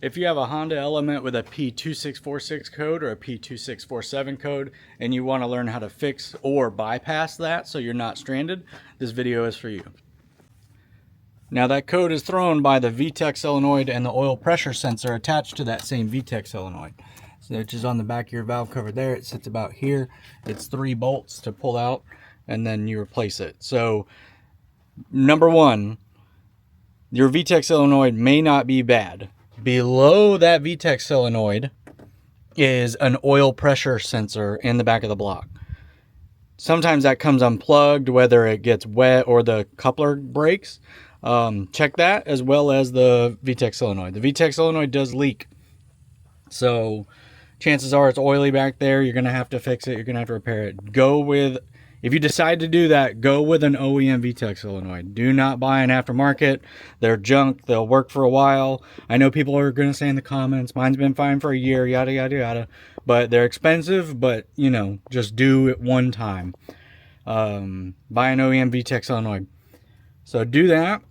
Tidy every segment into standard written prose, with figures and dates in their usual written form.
If you have a Honda Element with a P2646 code or a P2647 code and you want to learn how to fix or bypass that so you're not stranded, this video is for you. Now that code is thrown by the VTEC solenoid and the oil pressure sensor attached to that same VTEC solenoid, which is on the back of your valve cover there. It sits about here. It's 3 bolts to pull out and then you replace it. So number one, your VTEC solenoid may not be bad. Below that VTEC solenoid is an oil pressure sensor in the back of the block. Sometimes that comes unplugged, whether it gets wet or the coupler breaks. Check that, as well as the VTEC solenoid. The VTEC solenoid does leak, so chances are it's oily back there. You're going to have to fix it. You're going to have to repair it. If you decide to do that, go with an OEM VTEC solenoid. Do not buy an aftermarket. They're junk. They'll work for a while. I know people are going to say in the comments, mine's been fine for a year, yada, yada, yada. But they're expensive, but, you know, just do it one time. Buy an OEM VTEC solenoid. So do that.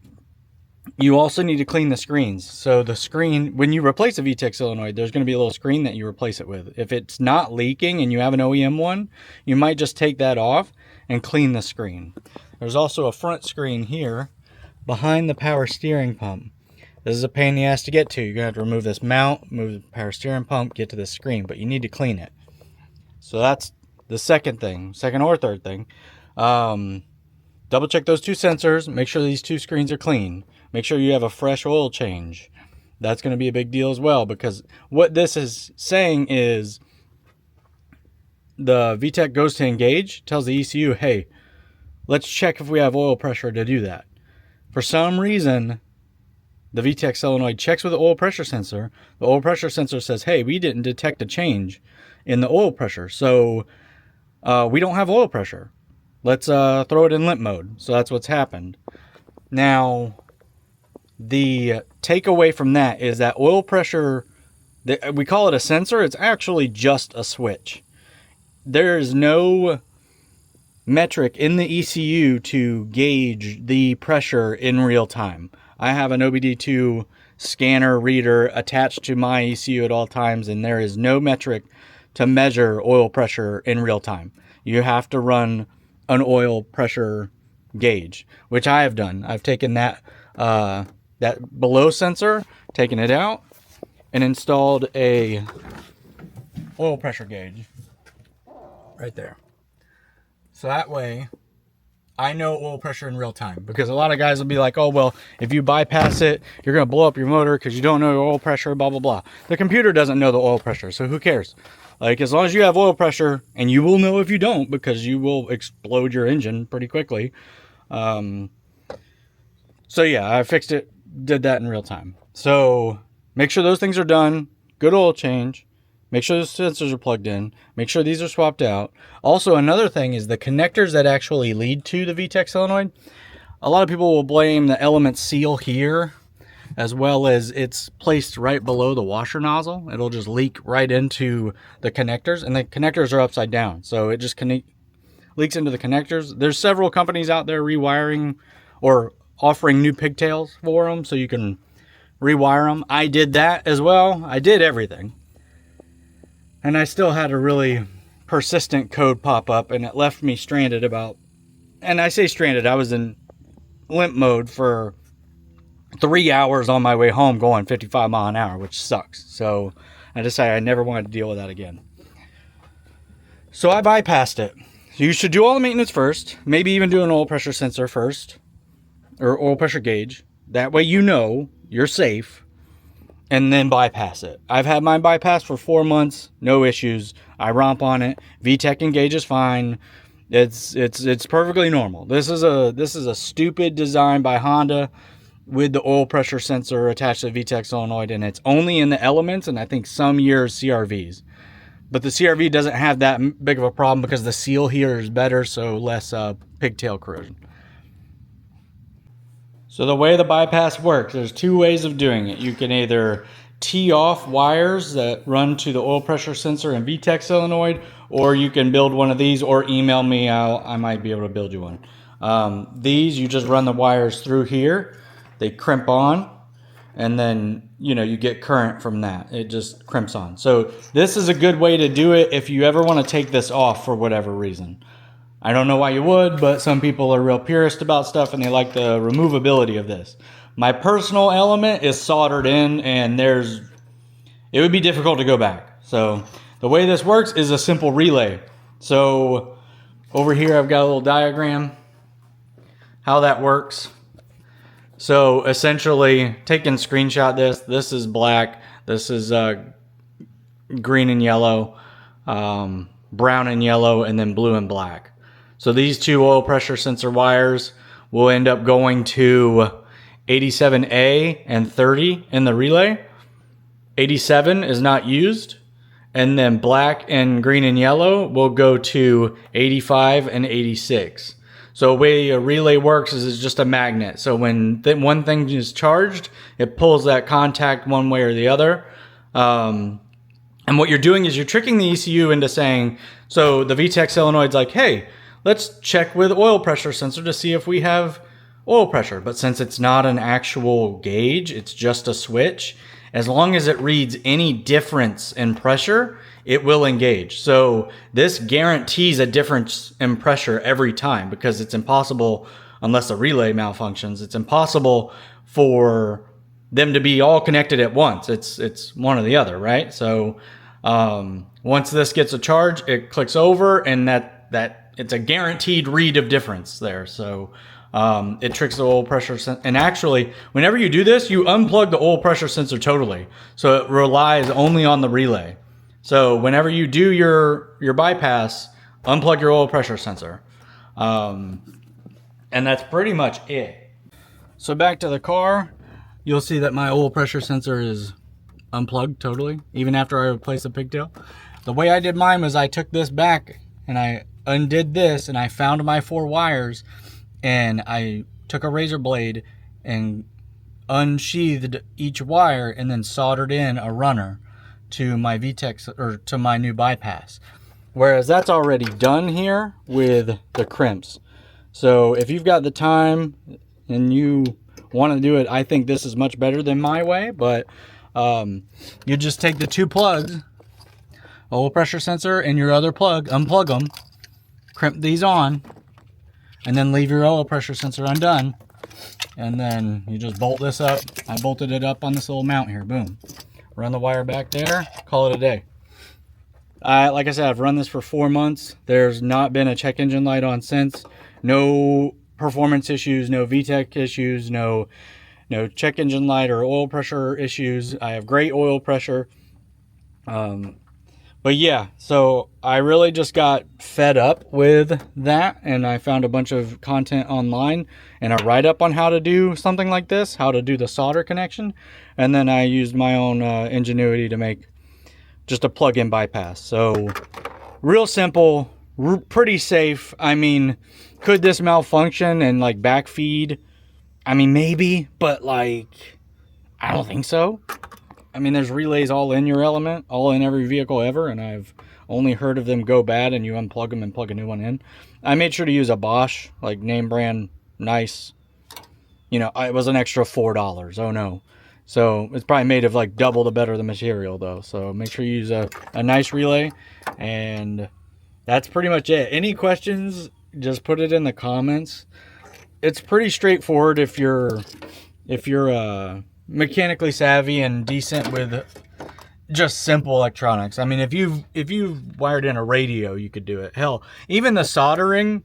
You also need to clean the screens. So the screen, when you replace a VTEC solenoid, there's going to be a little screen that you replace it with. If it's not leaking and you have an OEM one, you might just take that off and clean the screen. There's also a front screen here behind the power steering pump. This is a pain in the ass to get to. You're going to have to remove this mount, move the power steering pump, get to this screen, but you need to clean it. So that's the second or third thing. Double check those 2 sensors. Make sure these 2 screens are clean. Make sure you have a fresh oil change. That's going to be a big deal as well, because what this is saying is the VTEC goes to engage, tells the ECU, hey, let's check if we have oil pressure to do that. For some reason, the VTEC solenoid checks with the oil pressure sensor. The oil pressure sensor says, hey, we didn't detect a change in the oil pressure, so we don't have oil pressure. Let's throw it in limp mode. So that's what's happened. Now, the takeaway from that is that oil pressure, we call it a sensor. It's actually just a switch. There is no metric in the ECU to gauge the pressure in real time. I have an OBD2 scanner reader attached to my ECU at all times, and there is no metric to measure oil pressure in real time. You have to run an oil pressure gauge, which I have done. I've taken that below sensor, taken it out, and installed a oil pressure gauge right there. So that way I know oil pressure in real time, because a lot of guys will be like, oh, well, if you bypass it, you're going to blow up your motor because you don't know your oil pressure, blah, blah, blah. The computer doesn't know the oil pressure, so who cares? Like, as long as you have oil pressure, and you will know if you don't, because you will explode your engine pretty quickly. So yeah, I fixed it, did that in real time. So make sure those things are done. Good oil change. Make sure the sensors are plugged in. Make sure these are swapped out. Also, another thing is the connectors that actually lead to the VTEC solenoid. A lot of people will blame the element seal here, as well as it's placed right below the washer nozzle. It'll just leak right into the connectors, and the connectors are upside down. So it just leaks into the connectors. There's several companies out there rewiring or offering new pigtails for them so you can rewire them. I did that as well. I did everything. And I still had a really persistent code pop up, and it left me stranded and I say stranded, I was in limp mode for 3 hours on my way home going 55 miles an hour, which sucks. So I decided I never wanted to deal with that again. So I bypassed it. You should do all the maintenance first, maybe even do an oil pressure sensor first, or oil pressure gauge. That way you know you're safe. And then bypass it. I've had mine bypassed for 4 months, no issues. I romp on it. VTEC engage is fine. It's perfectly normal. This is a stupid design by Honda with the oil pressure sensor attached to the VTEC solenoid, and it's only in the Elements and I think some years CRVs. But the CRV doesn't have that big of a problem because the seal here is better, so less pigtail corrosion. So the way the bypass works, there's 2 ways of doing it. You can either tee off wires that run to the oil pressure sensor and VTEC solenoid, or you can build one of these, or email me. I might be able to build you one. These, you just run the wires through here. They crimp on, and then you know, you get current from that. It just crimps on. So this is a good way to do it if you ever want to take this off for whatever reason. I don't know why you would, but some people are real purist about stuff and they like the removability of this. My personal element is soldered in, and it would be difficult to go back. So the way this works is a simple relay. So over here I've got a little diagram how that works. So essentially, take and screenshot this. This is black. This is green and yellow, brown and yellow, and then blue and black. So these two oil pressure sensor wires will end up going to 87A and 30 in the relay. 87 is not used. And then black and green and yellow will go to 85 and 86. So the way a relay works is it's just a magnet. So when one thing is charged, it pulls that contact one way or the other. And what you're doing is you're tricking the ECU into saying, so the VTEC solenoid's like, hey, let's check with oil pressure sensor to see if we have oil pressure. But since it's not an actual gauge, it's just a switch, as long as it reads any difference in pressure, it will engage. So this guarantees a difference in pressure every time, because it's impossible, unless the relay malfunctions, it's impossible for them to be all connected at once. It's one or the other, right? So once this gets a charge, it clicks over, and that it's a guaranteed read of difference there. So it tricks the oil pressure and actually, whenever you do this, you unplug the oil pressure sensor totally. So it relies only on the relay. So whenever you do your bypass, unplug your oil pressure sensor. And that's pretty much it. So back to the car, you'll see that my oil pressure sensor is unplugged totally, even after I replaced the pigtail. The way I did mine was I took this back and I undid this, and I found my 4 wires, and I took a razor blade and unsheathed each wire and then soldered in a runner to my VTEC, or to my new bypass. Whereas that's already done here with the crimps. So if you've got the time and you want to do it, I think this is much better than my way. But you just take the 2 plugs, oil pressure sensor and your other plug, unplug them, crimp these on, and then leave your oil pressure sensor undone. And then you just bolt this up. I bolted it up on this little mount here. Boom. Run the wire back there. Call it a day. Like I said, I've run this for 4 months. There's not been a check engine light on since. No performance issues, no VTEC issues, no check engine light or oil pressure issues. I have great oil pressure. But yeah, so I really just got fed up with that, and I found a bunch of content online and a write-up on how to do something like this, how to do the solder connection, and then I used my own ingenuity to make just a plug-in bypass. So real simple, pretty safe. I mean, could this malfunction and like backfeed? I mean, maybe, but like, I don't think so. I mean, there's relays all in your element, all in every vehicle ever, and I've only heard of them go bad and you unplug them and plug a new one in. I made sure to use a Bosch, like name brand, nice. You know, it was an extra $4. Oh no. So it's probably made of like double the better the material though. So make sure you use a nice relay, and that's pretty much it. Any questions, just put it in the comments. It's pretty straightforward if you're mechanically savvy and decent with just simple electronics. I mean, if you've wired in a radio, you could do it. Hell, even the soldering,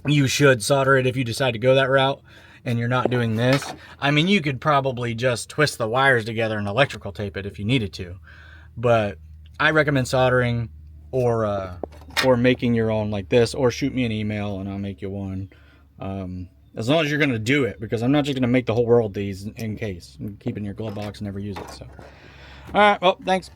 you should solder it if you decide to go that route and you're not doing this. I mean, you could probably just twist the wires together and electrical tape it if you needed to. But I recommend soldering or making your own like this, or shoot me an email and I'll make you one. As long as you're going to do it, because I'm not just going to make the whole world these in case. I'm keep it in your glove box and never use it. So, all right, well, thanks.